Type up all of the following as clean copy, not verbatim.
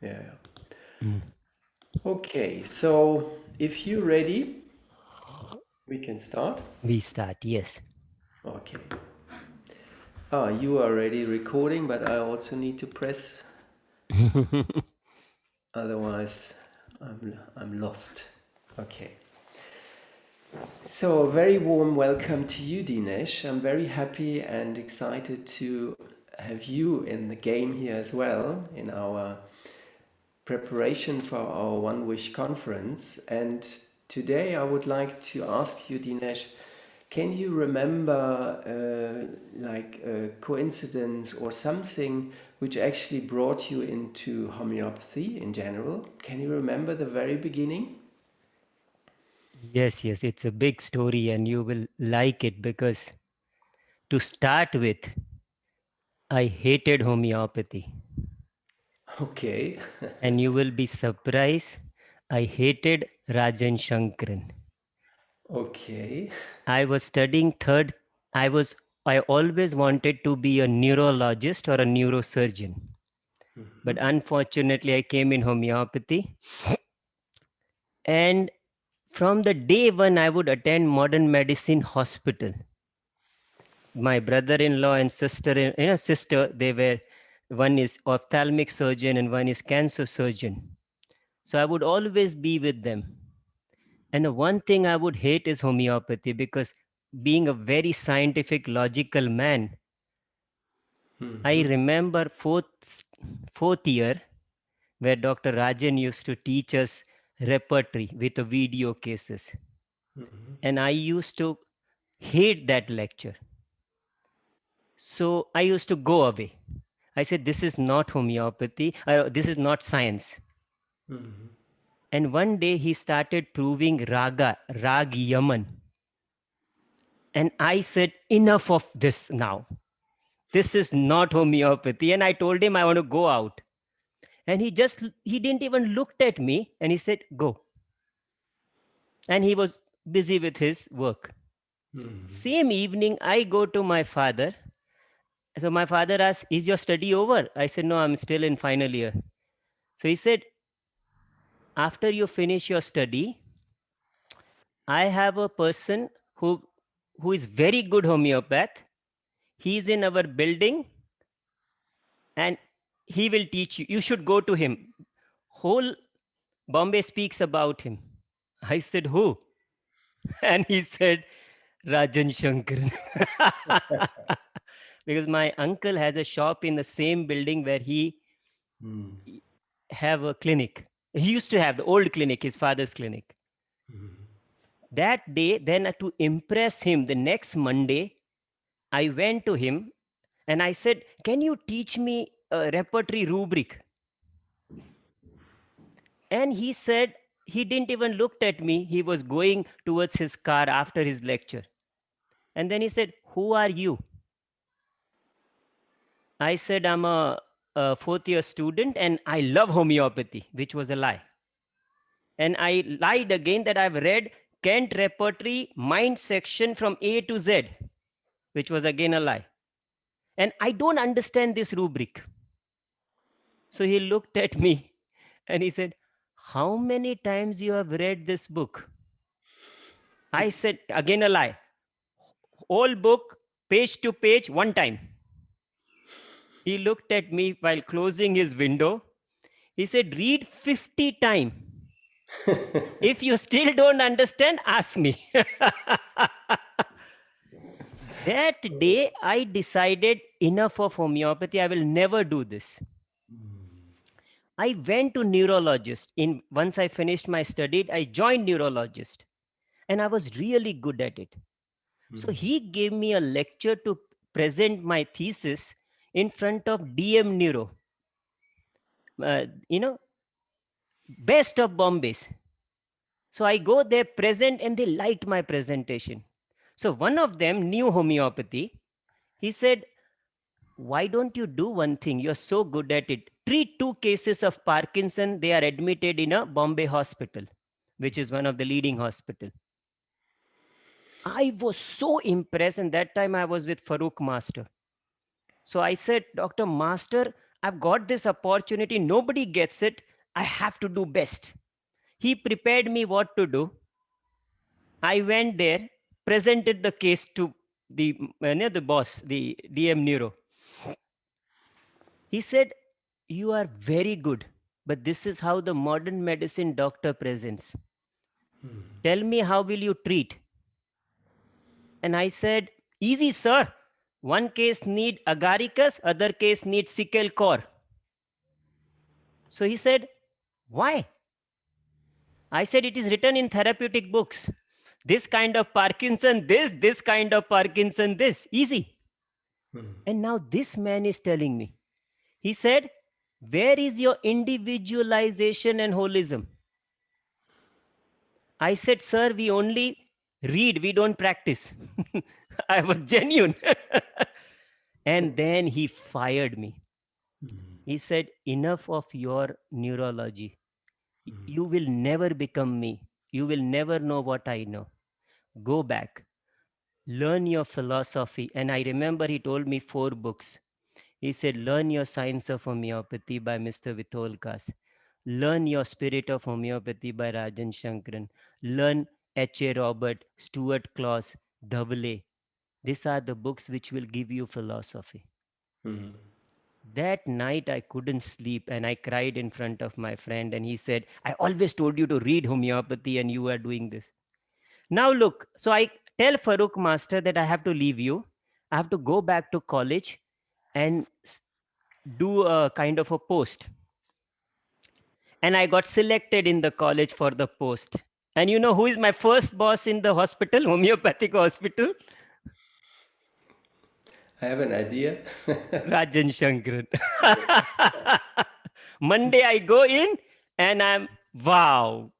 Yeah. Mm. Okay, so if you're ready, we can start. We start, yes. Okay. Ah, you are already recording, but I also need to press, otherwise I'm lost. Okay. So, a very warm welcome to you, Dinesh. I'm very happy and excited to have you in the game here as well in our preparation for our One Wish conference. And today I would like to ask you, Dinesh, can you remember like a coincidence or something which actually brought you into homeopathy in general? Can you remember the very beginning? Yes, yes, it's a big story and you will like it because to start with, I hated homeopathy. Okay. And you will be surprised, I hated Rajan Shankaran. Okay. I was studying third, I always wanted to be a neurologist or a neurosurgeon. But unfortunately, I came in homeopathy. And from the day when I would attend modern medicine hospital, my brother-in-law and sister, they were, one is ophthalmic surgeon and one is cancer surgeon. So I would always be with them. And the one thing I would hate is homeopathy because being a very scientific, logical man, I remember fourth year where Dr. Rajan used to teach us repertory with the video cases. And I used to hate that lecture. So I used to go away. I said, this is not homeopathy, this is not science. And one day he started proving Rag Yaman. And I said, enough of this now. This is not homeopathy. And I told him I want to go out. And he didn't even looked at me and he said, go. And he was busy with his work. Same evening, I go to my father. So my father asked, is your study over? I said, no, I'm still in final year. So he said, after you finish your study, I have a person who is very good homeopath. He's in our building and he will teach you. You should go to him. Whole Bombay speaks about him. I said, who? And he said, Rajan Shankaran. Because my uncle has a shop in the same building where he have a clinic. He used to have the old clinic, his father's clinic. That day, then to impress him, the next Monday, I went to him and I said, can you teach me a repertory rubric? And he said, he didn't even looked at me. He was going towards his car after his lecture. And then he said, who are you? I said, I'm a fourth year student and I love homeopathy, which was a lie. And I lied again that I've read Kent repertory mind section from A to Z, which was again a lie. And I don't understand this rubric. So he looked at me and he said, how many times you have read this book? I said, again a lie. Whole book, page to page, one time. He looked at me while closing his window. He said, read 50 times. If you still don't understand, ask me. That day, I decided enough of homeopathy. I will never do this. I went to neurologist. Once I finished my study, I joined neurologist, and I was really good at it. So he gave me a lecture to present my thesis in front of DM Neuro. Uh, you know, best of Bombays. So I go there, present, and they liked my presentation. So one of them knew homeopathy. He said, why don't you do one thing? You're so good at it. Treat two cases of Parkinson. They are admitted in a Bombay hospital, which is one of the leading hospital. I was so impressed. And that time I was with Farooq Master. So I said, Dr. Master, I've got this opportunity, nobody gets it, I have to do best. He prepared me what to do. I went there, presented the case to the boss, the DM Neuro. He said, "You are very good, but this is how the modern medicine doctor presents. Tell me, how will you treat?" And I said, "Easy, sir. One case need agaricus, other case need sickle core." So he said, "Why?" I said, "It is written in therapeutic books. This kind of Parkinson, this kind of Parkinson, this. Easy." And now this man is telling me, he said, "Where is your individualization and holism?" I said, "Sir, we only read, we don't practice." I was genuine. And then he fired me. He said, "Enough of your neurology. You will never become me. You will never know what I know. Go back, learn your philosophy." And I remember he told me 4 books. He said, "Learn your science of homeopathy by Mr. Vitholkas. Learn your spirit of homeopathy by Rajan Shankaran. Learn H.A. Robert, Stuart Claus, Dhavale. These are the books which will give you philosophy." That night I couldn't sleep and I cried in front of my friend, and he said, "I always told you to read homeopathy and you are doing this." Now look, so I tell Farooq Master that I have to leave you. I have to go back to college and do a kind of a post. And I got selected in the college for the post. And you know who is my first boss in the hospital, homeopathic hospital? I have an idea. Rajan Shankaran. Monday I go in and I'm, wow.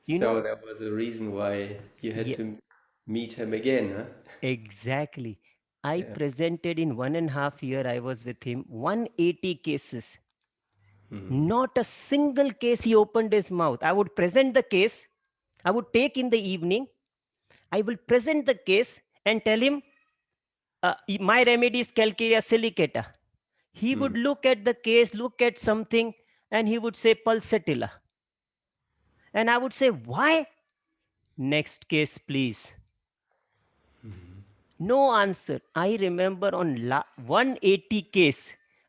You know, So that was a reason why you had yeah, to meet him again, huh? exactly. I Yeah. presented in 1.5 year I was with him 180 cases. Not a single case he opened his mouth. I would present the case. I would take in the evening. I will present the case and tell him, my remedy is Calcarea silicata. He would look at the case, look at something, and he would say pulsatilla. And I would say, "Why?" "Next case, please." No answer. I remember on 180 case,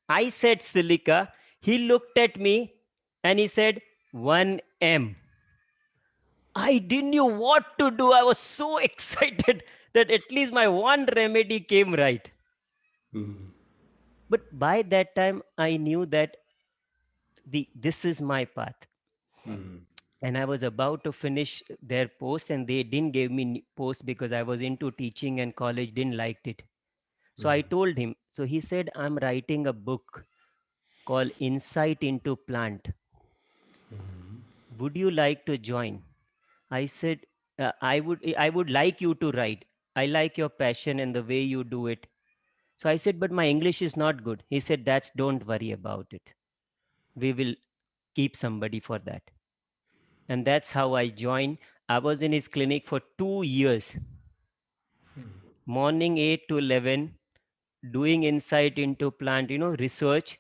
I said silica. He looked at me and he said 1M. I didn't know what to do. I was so excited that at least my one remedy came right. But by that time, I knew that this is my path. And I was about to finish their post, and they didn't give me post because I was into teaching and college didn't liked it. So I told him. So he said, "I'm writing a book called Insight into Plant. Would you like to join?" I said, I would like you to write. I like your passion and the way you do it." So I said, "But my English is not good." He said, "Don't worry about it. We will keep somebody for that." And that's how I joined. I was in his clinic for 2 years, morning 8 to 11, doing insight into plant, research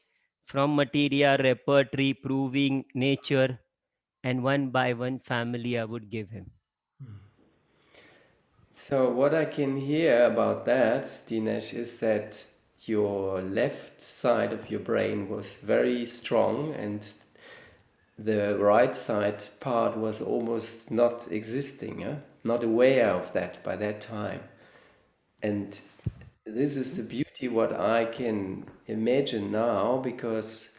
from materia, repertory, proving nature, and one by one family I would give him. So what I can hear about that, Dinesh, is that your left side of your brain was very strong and the right side part was almost not existing, huh? Not aware of that by that time. And this is the beauty what I can imagine now, because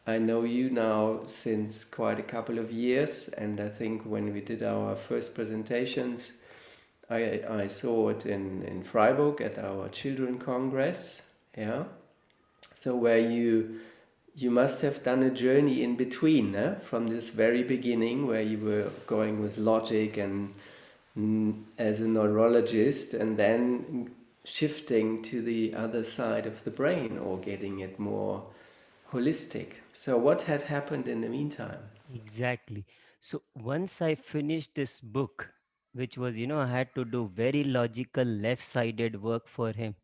I know you now since quite a couple of years, and I think when we did our first presentations, I saw it in Freiburg at our children congress, yeah. So where you must have done a journey in between, from this very beginning where you were going with logic and as a neurologist, and then shifting to the other side of the brain or getting it more holistic. So what had happened in the meantime? Exactly. So once I finished this book, which was, I had to do very logical left sided work for him.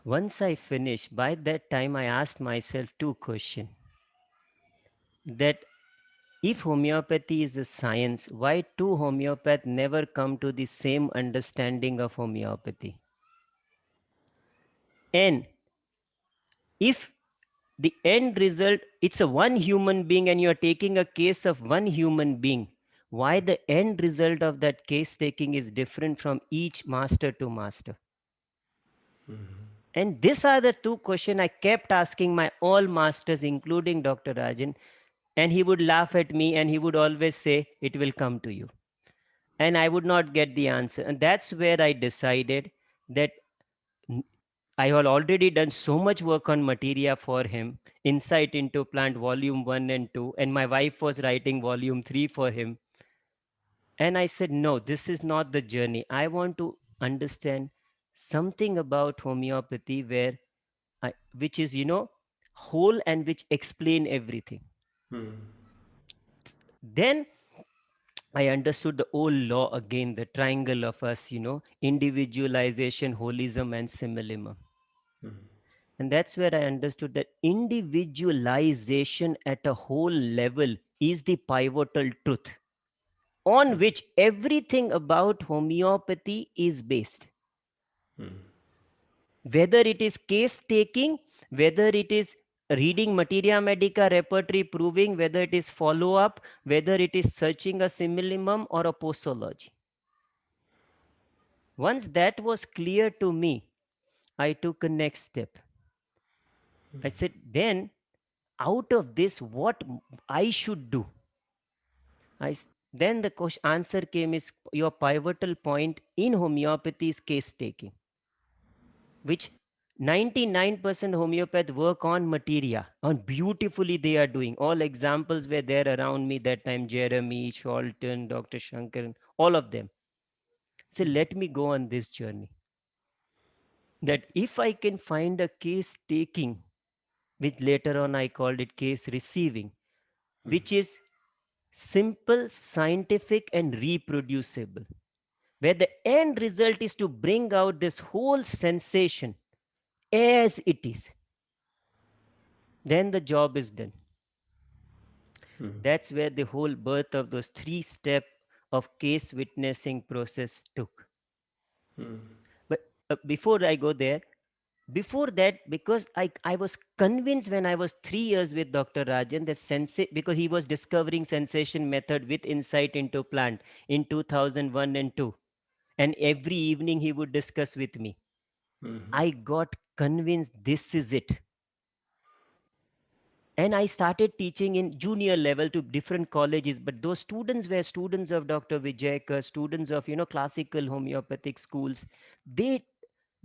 Once I finished, by that time I asked myself two questions. That if homeopathy is a science, why two homeopaths never come to the same understanding of homeopathy? And if the end result, it's a one human being and you are taking a case of one human being, why the end result of that case taking is different from each master to master? And these are the two questions I kept asking my all masters, including Dr. Rajan. And he would laugh at me and he would always say, it will come to you. And I would not get the answer. And that's where I decided that I had already done so much work on materia for him, Insight into Plant Volume 1 and 2, and my wife was writing Volume 3 for him. And I said, no, this is not the journey. I want to understand something about homeopathy which is, whole and which explain everything. Then I understood the old law again, the triangle of us, individualization, holism, and similism. And that's where I understood that individualization at a whole level is the pivotal truth on which everything about homeopathy is based. Whether it is case taking, whether it is reading materia medica repertory proving, whether it is follow up, whether it is searching a similimum or a posology. Once that was clear to me, I took a next step. I said, then out of this, what I should do? Then the answer came is your pivotal point in homeopathy is case taking, which 99% homeopath work on materia, on beautifully they are doing. All examples were there around me that time, Jeremy, Sholton, Dr. Shankar, all of them. So let me go on this journey. That if I can find a case taking, which later on I called it case receiving, which is simple, scientific, and reproducible, where the end result is to bring out this whole sensation as it is, then the job is done. That's where the whole birth of those 3 steps of case witnessing process took. But before I go there, before that, because I was convinced when I was 3 years with Dr. Rajan that because he was discovering sensation method with insight into plant in 2001 and 2. And every evening he would discuss with me. I got convinced this is it. And I started teaching in junior level to different colleges, but those students were students of Dr. Vijayakar, students of classical homeopathic schools. They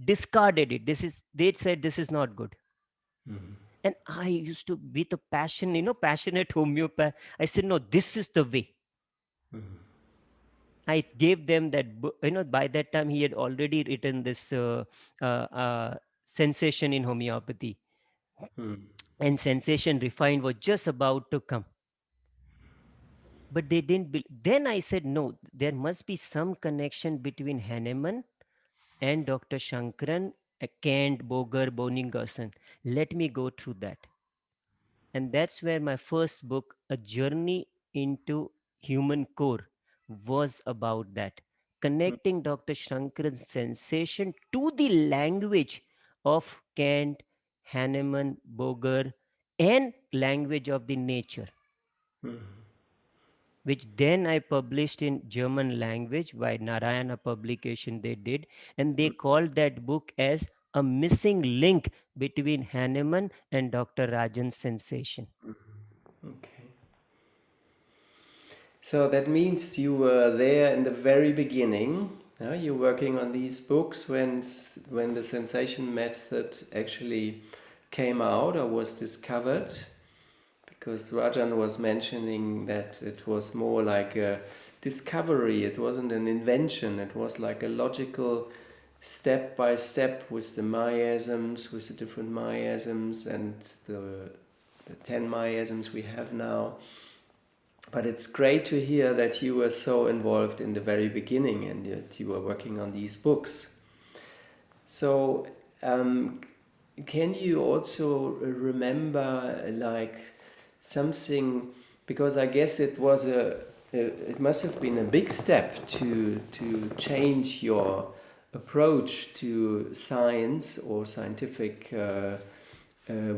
discarded it. They said this is not good. And I used to be the passionate homeopath. I said, no, this is the way. I gave them that book. By that time he had already written this Sensation in Homeopathy. And Sensation Refined was just about to come. But they didn't. Then I said, no, there must be some connection between Hahnemann and Dr. Shankaran, Kant, Boger, Boningerson. Let me go through that. And that's where my first book, A Journey into Human Core, was about that. Connecting Dr. Shankaran's sensation to the language of Kant, Hahnemann, Boger, and language of the nature, which then I published in German language by Narayana publication they did, and they called that book as a missing link between Hahnemann and Dr. Rajan's sensation. Okay. So that means you were there in the very beginning. You're working on these books when the sensation method actually came out or was discovered. Because Rajan was mentioning that it was more like a discovery. It wasn't an invention. It was like a logical step by step with the miasms, with the different miasms and the 10 miasms we have now. But it's great to hear that you were so involved in the very beginning and that you were working on these books. So can you also remember like something, because I guess it was it must have been a big step to change your approach to science or scientific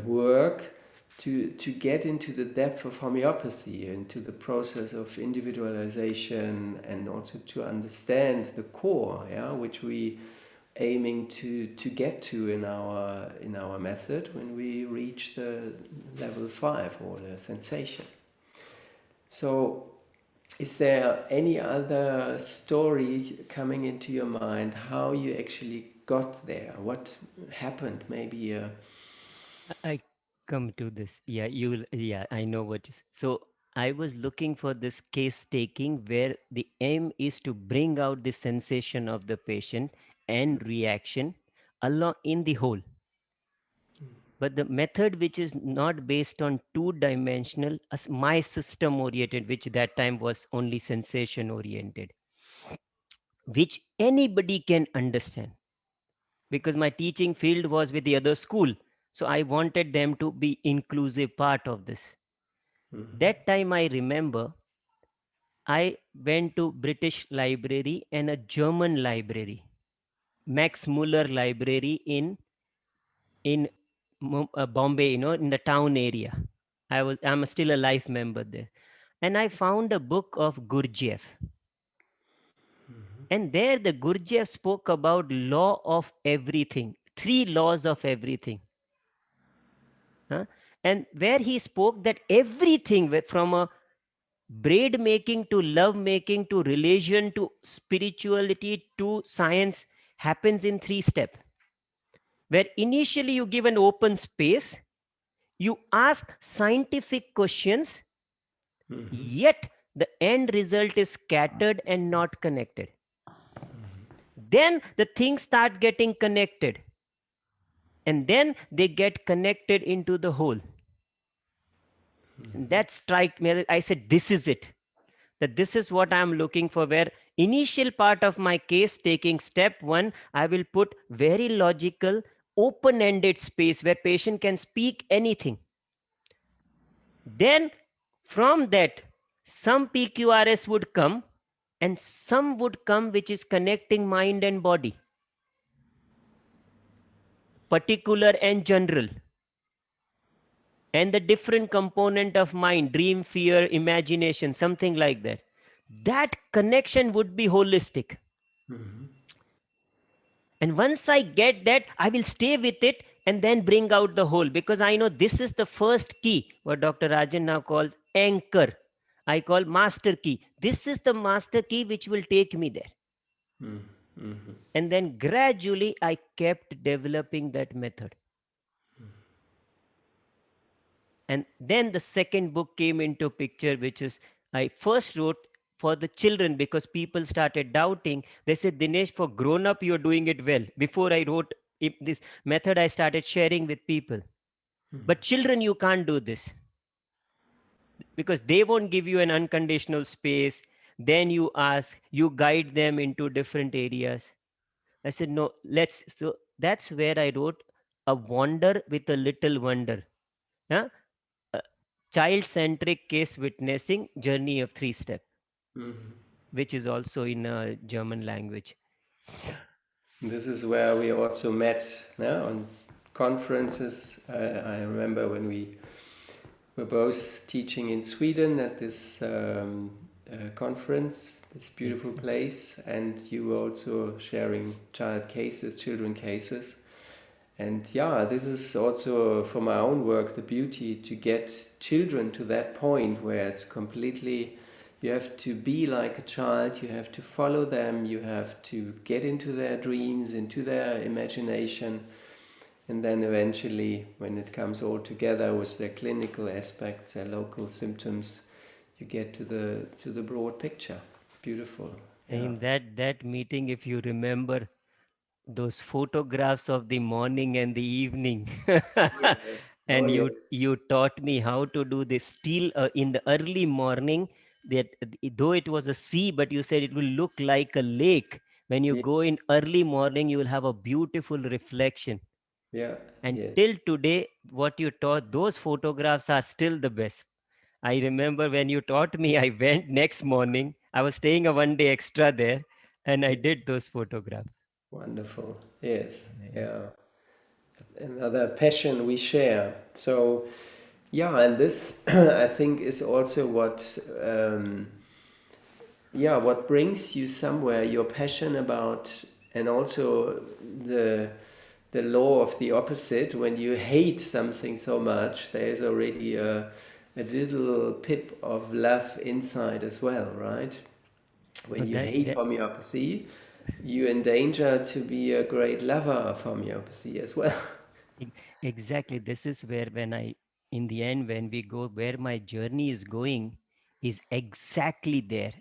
work, to get into the depth of homeopathy, into the process of individualization, and also to understand the core, yeah, which we aiming to get to in our method when we reach the level 5 or the sensation. So is there any other story coming into your mind how you actually got there, what happened, maybe I come to this. Yeah, you will. Yeah, I know what is. So I was looking for this case taking where the aim is to bring out the sensation of the patient and reaction along in the whole. But the method which is not based on two-dimensional, as my system oriented, which that time was only sensation oriented, which anybody can understand, because my teaching field was with the other school. So I wanted them to be inclusive part of this. That time I remember I went to British library and a German library, Max Muller library in Bombay, in the town area. I'm still a life member there, and I found a book of Gurdjieff, and there the Gurdjieff spoke about law of everything, three laws of everything, huh? And where he spoke that everything from a braid making to love making to religion to spirituality to science happens in three steps, where initially you give an open space, you ask scientific questions, yet the end result is scattered and not connected. Then the things start getting connected, and then they get connected into the whole. And that struck me. I said, this is it. That this is what I'm looking for, where initial part of my case taking step one, I will put very logical, open-ended space where patient can speak anything. Then from that, some PQRS would come and some would come which is connecting mind and body, particular and general, and the different component of mind, dream, fear, imagination, something like that. That connection would be holistic. And once I get that, I will stay with it and then bring out the whole, because I know this is the first key, what Dr. Rajan now calls anchor. I call master key. This is the master key which will take me there. And then gradually I kept developing that method. And then the second book came into picture, which is I first wrote for the children, because people started doubting. They said, Dinesh, for grown up you're doing it well. Before I wrote this method, I started sharing with people, but children you can't do this, because they won't give you an unconditional space. Then you ask, you guide them into different areas. I said, no, let's. So that's where I wrote a wonder with a little wonder, huh? Child centric case witnessing journey of three step, which is also in German language. This is where we also met, yeah, on conferences. I remember when we were both teaching in Sweden at this conference, this beautiful place, and you were also sharing children cases. And yeah, this is also for my own work the beauty, to get children to that point where it's completely, you have to be like a child, you have to follow them, you have to get into their dreams, into their imagination, and then eventually when it comes all together with their clinical aspects, their local symptoms, you get to the broad picture. Beautiful. Yeah. In that meeting, if you remember those photographs of the morning and the evening, Yeah. Oh and you yes. you taught me how to do this still in the early morning, that though it was a sea, but you said it will look like a lake. When you Yeah. go in early morning, you will have a beautiful reflection. Yeah. And Yes. till today, what you taught, those photographs are still the best. I remember when you taught me, I went next morning. I was staying a 1 day extra there, and I Yes. did those photographs. Wonderful. Yes. Yeah. Yeah. Another passion we share. So, yeah, and this I think is also what, yeah, what brings you somewhere. Your passion about, and also the the law of the opposite. When you hate something so much, there is already a little pip of love inside as well, right? So When you that, hate that homeopathy, you endanger to be a great lover of homeopathy as well. exactly, this is where, when I, in the end, when we go where my journey is going, is exactly there.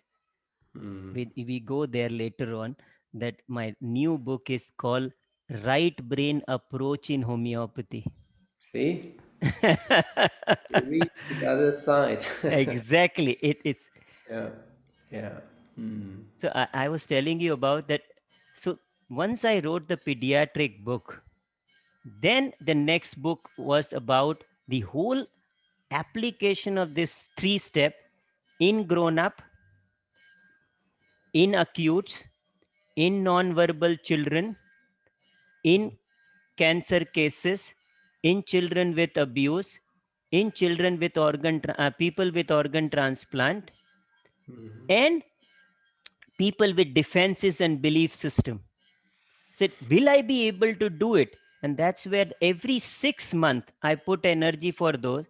We go there later on. That my new book is called Right Brain Approach in Homeopathy. See, you reach the other side. Exactly, it is. Yeah, yeah. Mm. So I was telling you about that. So once I wrote the pediatric book, then the next book was about the whole application of this three step in grown up, in acute, in non-verbal children, in cancer cases, in children with abuse, in children with people with organ transplant, and people with defenses and belief system. Said, will I be able to do it? And that's where every 6 months I put energy for those.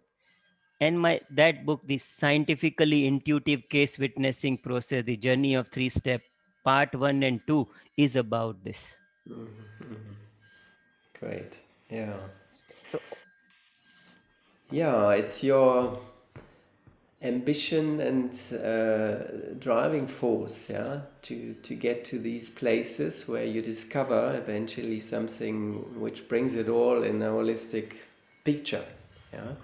And my that book, the scientifically intuitive case witnessing process, the journey of three step, part 1 and 2, is about this. Great. Yeah. So Yeah, it's your ambition and driving force, yeah, to get to these places where you discover eventually something which brings it all in a holistic picture, yeah.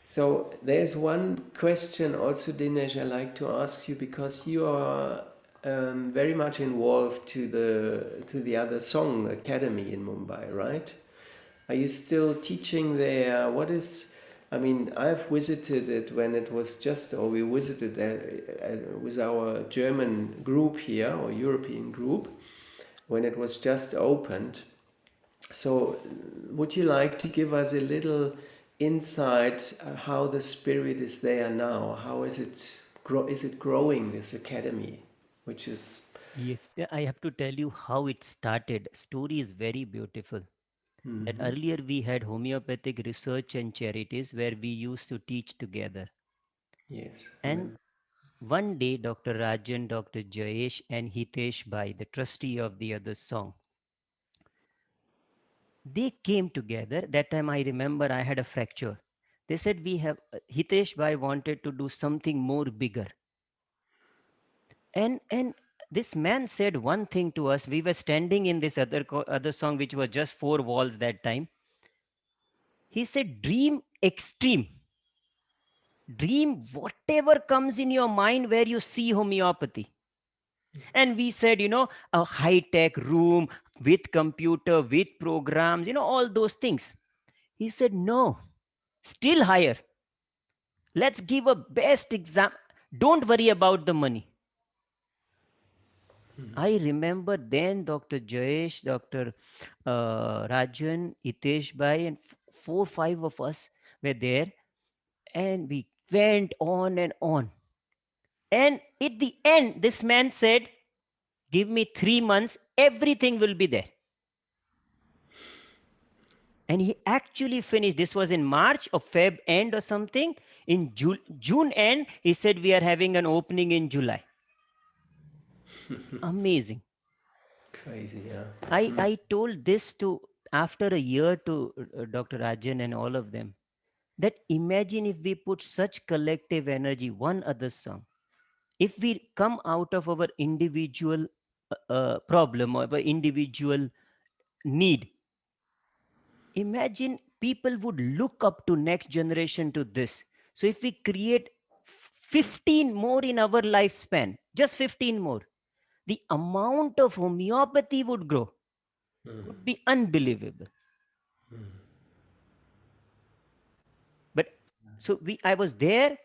So there's one question also, Dinesh, I like to ask you, because you are very much involved to the other song academy in Mumbai, right? Are you still teaching there? What is, I mean, I've visited it when it was just, or we visited with our German group here, or European group, when it was just opened. So, would you like to give us a little insight how the spirit is there now? How is it is it growing, this academy, which is yes, I have to tell you how it started. Story is very beautiful. That earlier we had homeopathic research and charities where we used to teach together. yes, And one day, Dr. Rajan, Dr. Jayesh, and Hitesh Bhai, the trustee of the other song, they came together. That time I remember I had a fracture. They said, we have, Hitesh Bhai wanted to do something more bigger. And this man said one thing to us. We were standing in this other song, which was just four walls that time. He said, dream extreme. Dream whatever comes in your mind where you see homeopathy. And we said, a high tech room with computer, with programs, all those things. He said, no, still higher. Let's give a best exam. Don't worry about the money. I remember then Dr. Jayesh, Dr. Rajan, Hitesh Bhai, and four, five of us were there. And we went on and on. And at the end, this man said, give me 3 months, everything will be there. And he actually finished. This was in March or Feb end or something. In June end, he said, we are having an opening in July. Amazing. crazy, yeah. I told this to, after a year, to Dr. Rajan and all of them, that imagine if we put such collective energy, one other song, if we come out of our individual problem or our individual need, imagine people would look up to next generation to this. So if we create 15 more in our lifespan, just 15 more, the amount of homeopathy would grow. would be unbelievable. But so we I was there.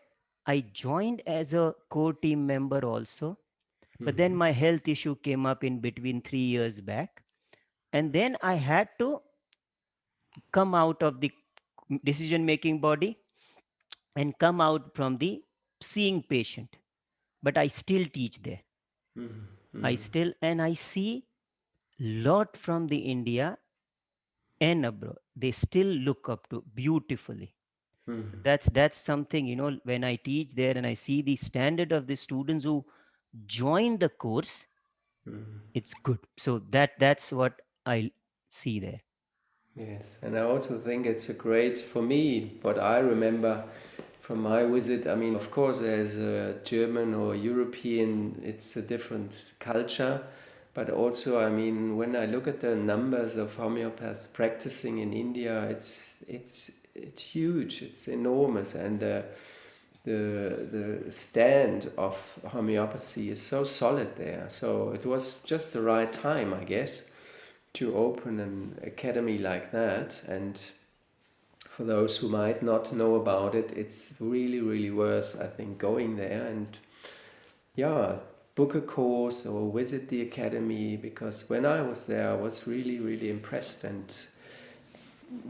I joined as a core team member also. But then my health issue came up in between 3 years back. And then I had to come out of the decision making body and come out from the seeing patient. But I still teach there. I still, and I see lot from the India and abroad. They still look up to beautifully. So that's something, when I teach there and I see the standard of the students who join the course, it's good. So that's what I see there. Yes, and I also think it's a great, for me, what I remember from my visit. I mean, of course, as a German or European, it's a different culture. But also, I mean, when I look at the numbers of homeopaths practicing in India, it's huge, it's enormous, and the stand of homeopathy is so solid there. So it was just the right time, I guess, to open an academy like that. And for those who might not know about it, it's really, really worth, I think, going there and, yeah, book a course or visit the academy, because when I was there, I was really, really impressed, and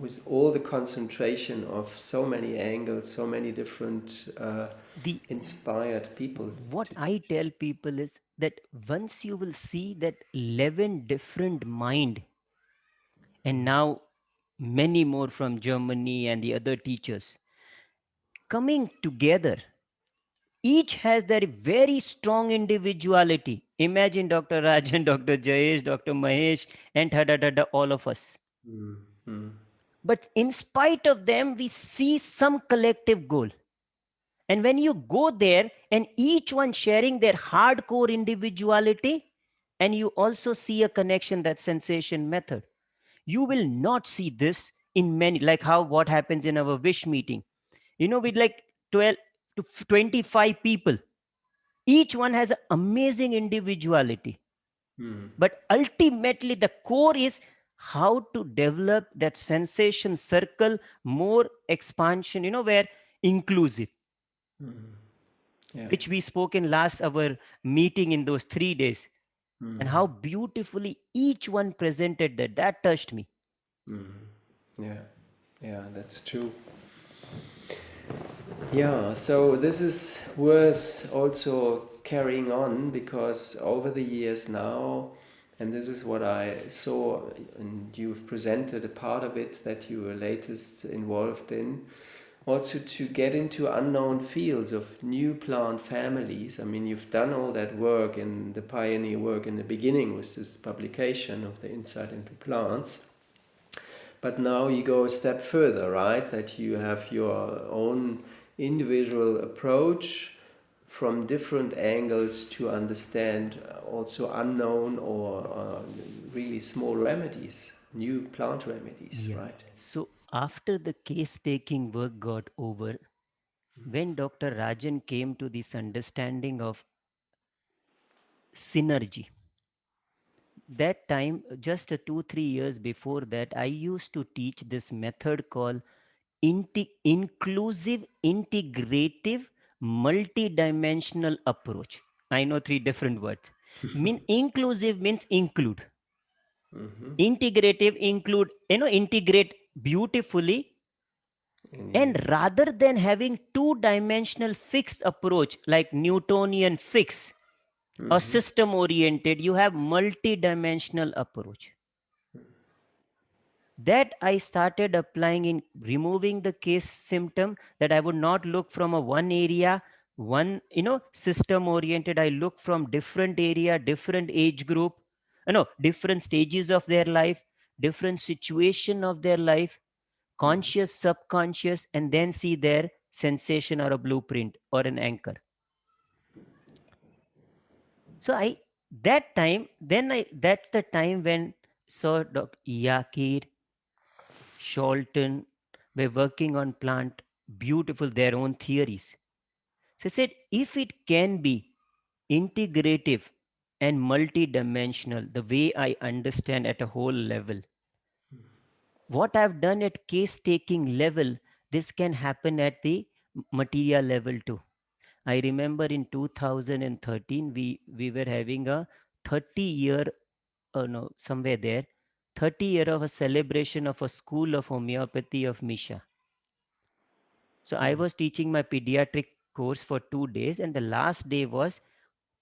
with all the concentration of so many angles, so many different The inspired people what to I teach. tell people is that once you will see that 11 different mind, and now many more from Germany and the other teachers coming together, each has their very strong individuality. Imagine Dr. Rajan, Dr. Jayesh, Dr. Mahesh, and all of us. Mm, mm, But in spite of them, we see some collective goal. And when you go there and each one sharing their hardcore individuality, and you also see a connection, that sensation method, you will not see this in many, like how what happens in our wish meeting. With like 12 to 25 people, each one has an amazing individuality. mm, But ultimately, the core is how to develop that sensation circle, more expansion, where inclusive, yeah. which we spoke in last our meeting in those 3 days, and Mm, how beautifully each one presented that touched me. yeah. Yeah, that's true. Yeah, so this is worth also carrying on, because over the years now, and this is what I saw, and you've presented a part of it that you were latest involved in, also to get into unknown fields of new plant families. I mean, you've done all that work and the pioneer work in the beginning with this publication of the Insight into Plants. But now you go a step further, right? That you have your own individual approach from different angles to understand also unknown or really small remedies, new plant remedies, Yeah. right? So after the case taking work got over, when Dr. Rajan came to this understanding of synergy, that time, just 2 3 years before that, I used to teach this method called inclusive integrative multidimensional approach. I know three different words. Inclusive means include, integrative include, integrate beautifully. And And you, rather than having two-dimensional fixed approach like Newtonian fix or system oriented, you have multi-dimensional approach. That I started applying in removing the case symptom, that I would not look from a one area, one, system oriented. I look from different area, different age group, different stages of their life, different situation of their life, conscious, subconscious, and then see their sensation or a blueprint or an anchor. So that's the time when saw Dr. Yakir, Sholton were working on plant, beautiful, their own theories. So I said, if it can be integrative and multidimensional, the way I understand at a whole level. What I've done at case taking level, this can happen at the material level too. I remember in 2013, we were having a 30-year, no, somewhere there, 30-year of a celebration of a school of homeopathy of Misha. So I was teaching my pediatric course for 2 days, and the last day was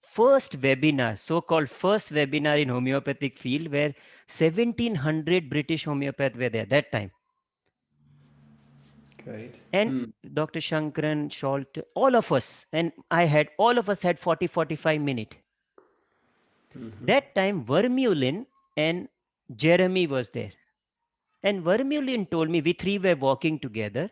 first webinar, so-called first webinar in homeopathic field, where 1700 British homeopaths were there that time. Great. And Dr. Shankaran, Schalt, all of us, and all of us had 40-45 minutes. That time, Vermeulen and Jeremy was there. And Vermeulen told me, we three were walking together.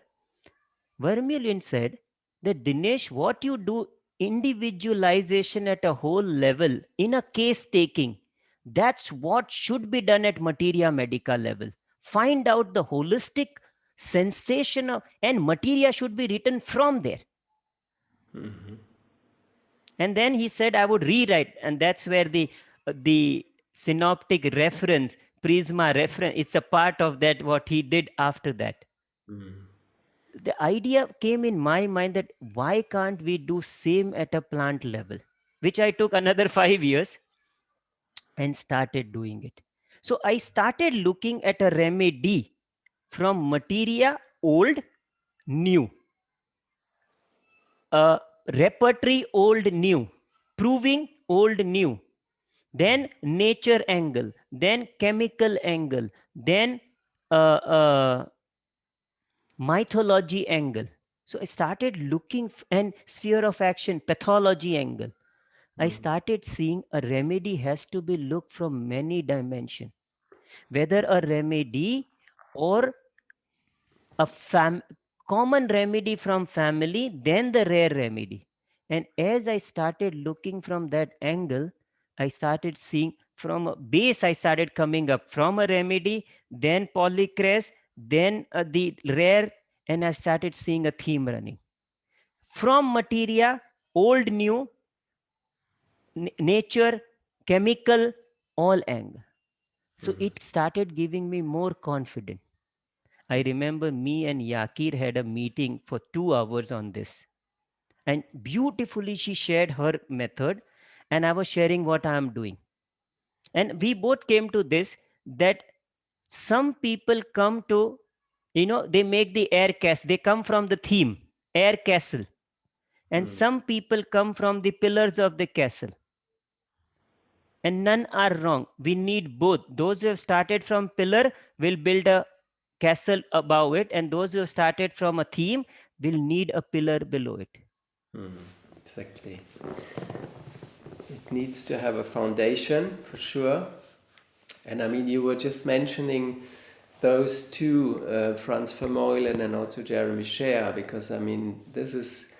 Vermeulen said that, Dinesh, what you do, individualization at a whole level in a case taking, that's what should be done at materia medica level. Find out the holistic sensation of, and materia should be written from there. And then he said I would rewrite, and that's where the synoptic reference, prisma reference, it's a part of that what he did after that. The idea came in my mind that why can't we do same at a plant level, which I took another 5 years and started doing it. So I started looking at a remedy from materia old, new, repertory old, new, proving old, new, then nature angle, then chemical angle, then mythology angle. So I started looking and sphere of action, pathology angle. I started seeing a remedy has to be looked from many dimensions, whether a remedy or a common remedy from family, then the rare remedy. And as I started looking from that angle, I started seeing from a base, I started coming up from a remedy, then polycrest, then the rare, and I started seeing a theme running. From materia, old, new, nature, chemical, all angle. So it started giving me more confidence. I remember me and Yakir had a meeting for 2 hours on this. And beautifully, she shared her method, and I was sharing what I am doing. And we both came to this that some people come to, they make the air castle, they come from the theme, air castle. And some people come from the pillars of the castle. And none are wrong. We need both. Those who have started from pillar will build a castle above it, and those who have started from a theme will need a pillar below it. Exactly. It needs to have a foundation for sure. And I mean, you were just mentioning those two, Franz Vermeulen and also Jeremy Scher, because I mean, this is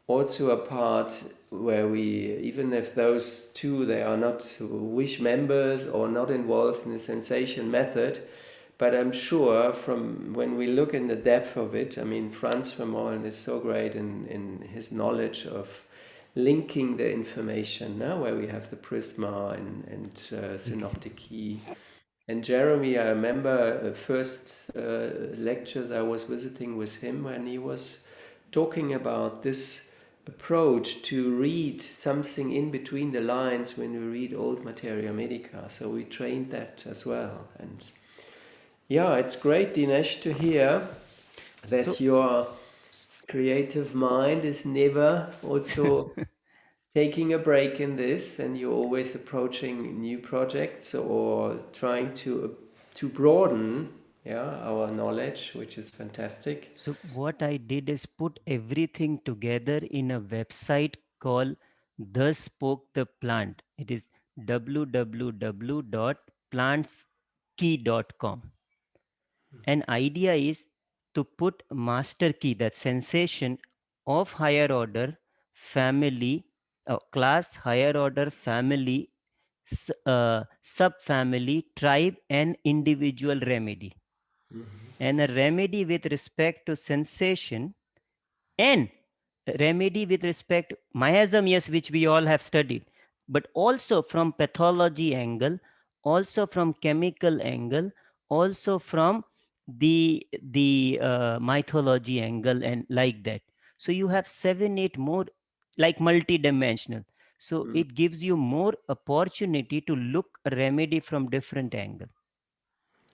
also a part where we, even if those two, they are not wish members or not involved in the sensation method, but I'm sure from when we look in the depth of it, I mean, Franz Vermeulen is so great in his knowledge of linking the information, now where we have the prisma and synoptic key. And Jeremy, I remember the first lectures I was visiting with him when he was talking about this approach to read something in between the lines when we read old materia medica. So we trained that as well. And yeah, it's great, Dinesh, to hear that your creative mind is never also taking a break in this, and you're always approaching new projects or trying to broaden, yeah, our knowledge, which is fantastic. So what I did is put everything together in a website called The Spoke the Plant. It is www.plantskey.com. An idea is to put master key, that sensation of higher order, family, class, higher order, family, subfamily, tribe, and individual remedy. And a remedy with respect to sensation, and remedy with respect to miasm, yes, which we all have studied. but also from pathology angle, also from chemical angle, also from the mythology angle, and like that. So you have 7 8 more, like multi-dimensional. So Mm. it gives you more opportunity to look a remedy from different angle.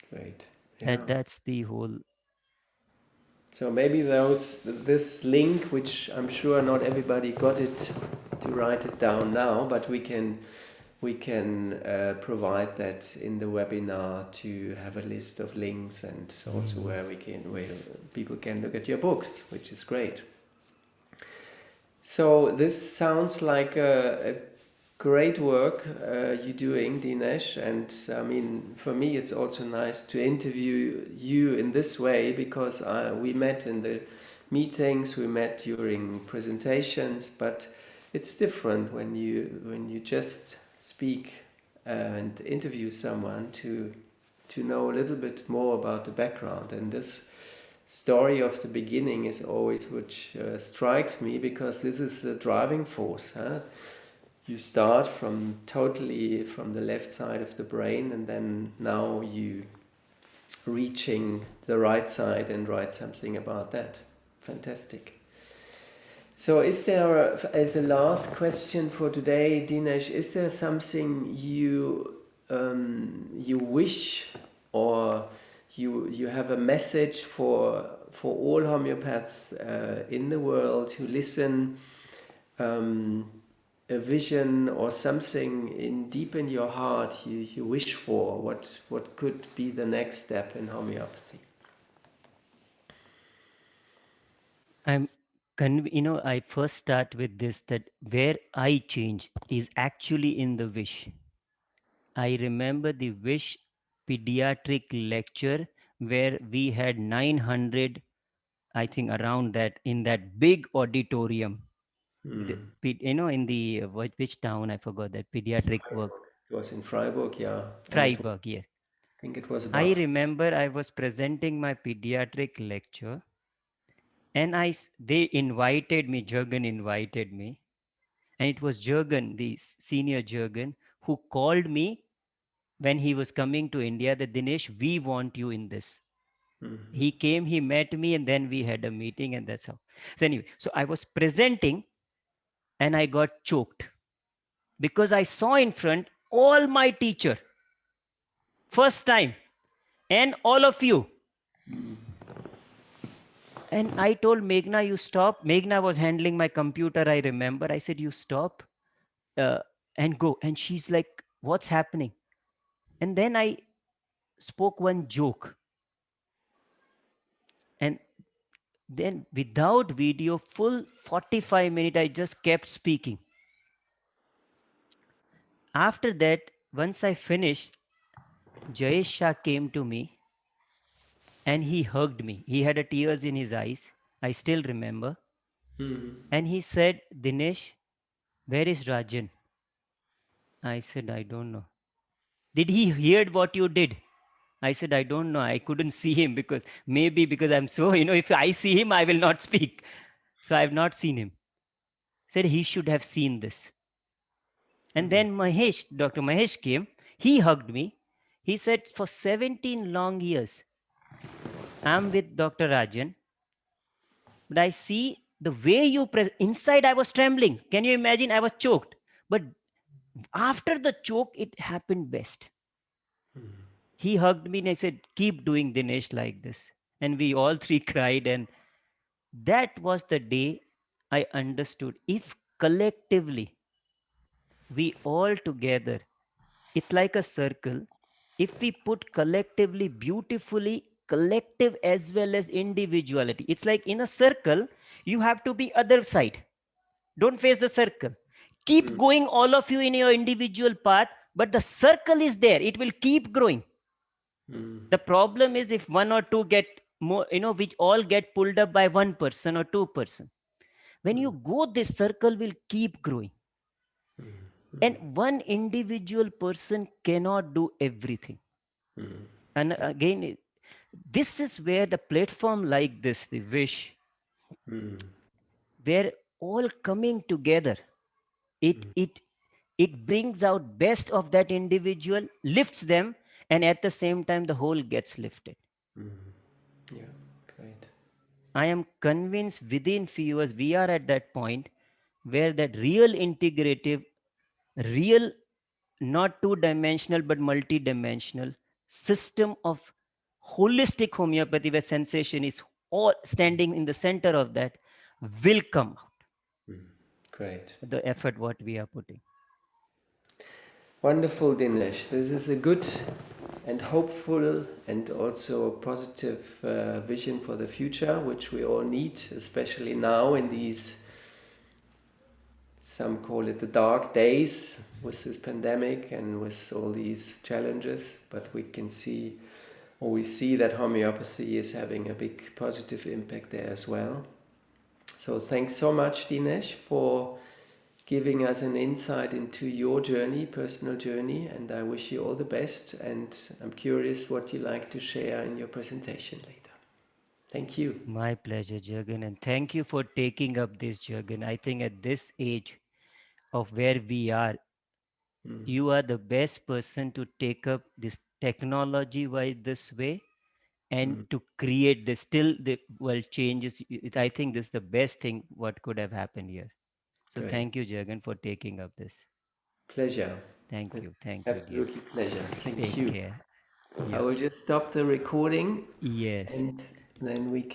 Great. Yeah. That's the whole. So maybe this link, which I'm sure not everybody got it to write it down now, but we can provide that in the webinar to have a list of links, and also where people can look at your books, which is great. So this sounds like a great work you're doing, Dinesh. And I mean, for me, it's also nice to interview you in this way, because we met in the meetings, we met during presentations, but it's different when you just speak and interview someone to know a little bit more about the background. And this story of the beginning is always which strikes me, because this is the driving force. Huh? You start from totally from the left side of the brain, and then now you reaching the right side and write something about that. Fantastic. So is there, as a last question for today, Dinesh, is there something you wish, or you have a message for all homeopaths in the world who listen, um, a vision or something in deep in your heart you wish for? What could be the next step in homeopathy? I first start with this, that where I change is actually in the wish. I remember the wish pediatric lecture where we had 900, I think around that, in that big auditorium. In the which town, I forgot, that pediatric work. Freiburg. It was in Freiburg, yeah, and Freiburg, yes. I think it was I about. remember I was presenting my pediatric lecture, and they invited me, Juergen invited me, and it was Juergen, the senior Juergen, who called me when he was coming to India, that Dinesh, we want you in this. He came, he met me, and then we had a meeting, and that's how. So anyway, so I was presenting, and I got choked because I saw in front all my teacher, first time, and all of you. And I told Meghna, you stop. Meghna was handling my computer, I remember. I said, you stop uh, and go. And she's like, what's happening? And then I spoke one joke. And then without video, full 45 minutes, I just kept speaking. After that, once I finished, Jayesh Shah came to me and he hugged me. He had a tears in his eyes. I still remember. And he said, Dinesh, where is Rajan? I said, I don't know. Did he hear what you did? I said, I don't know. I couldn't see him because I'm so, if I see him, I will not speak. So I have not seen him. Said he should have seen this. And then Dr. Mahesh came. He hugged me. He said, for 17 long years, I'm with Dr. Rajan, but I see the way you inside I was trembling. Can you imagine? I was choked. But after the choke, it happened best. He hugged me and I said, keep doing Dinesh like this. And we all three cried. And that was the day I understood, if collectively we all together, it's like a circle. If we put collectively, beautifully, collective as well as individuality, it's like in a circle, you have to be other side. Don't face the circle. Keep going, all of you, in your individual path, but the circle is there. It will keep growing. The problem is if one or two get more, which all get pulled up by one person or two-person. When you go, this circle will keep growing. And one individual person cannot do everything. And again, this is where the platform like this, the Wish, where all coming together, it It brings out best of that individual, lifts them, and at the same time the whole gets lifted. Yeah, great. I am convinced within few years we are at that point where that real integrative, real, not two dimensional but multi-dimensional system of holistic homeopathy, where sensation is all standing in the center of that, will come out. Great. The effort what we are putting. Wonderful, Dinesh. This is a good and hopeful and also positive vision for the future, which we all need, especially now in these, some call it the dark days with this pandemic and with all these challenges. But we can see, or we see that homeopathy is having a big positive impact there as well. So thanks so much, Dinesh, for giving us an insight into your journey, personal journey, and I wish you all the best. And I'm curious what you like to share in your presentation later. Thank you. My pleasure, Juergen, and thank you for taking up this, Juergen. I think at this age of where we are, you are the best person to take up this technology wise this way and to create this. Still the world changes. I think this is the best thing what could have happened here. So Great. thank you, Juergen, for taking up this. Pleasure. Thank It's you. Thank you, dear. absolutely pleasure. Thank Take you. care. I Yeah. will just stop the recording Yes. and then we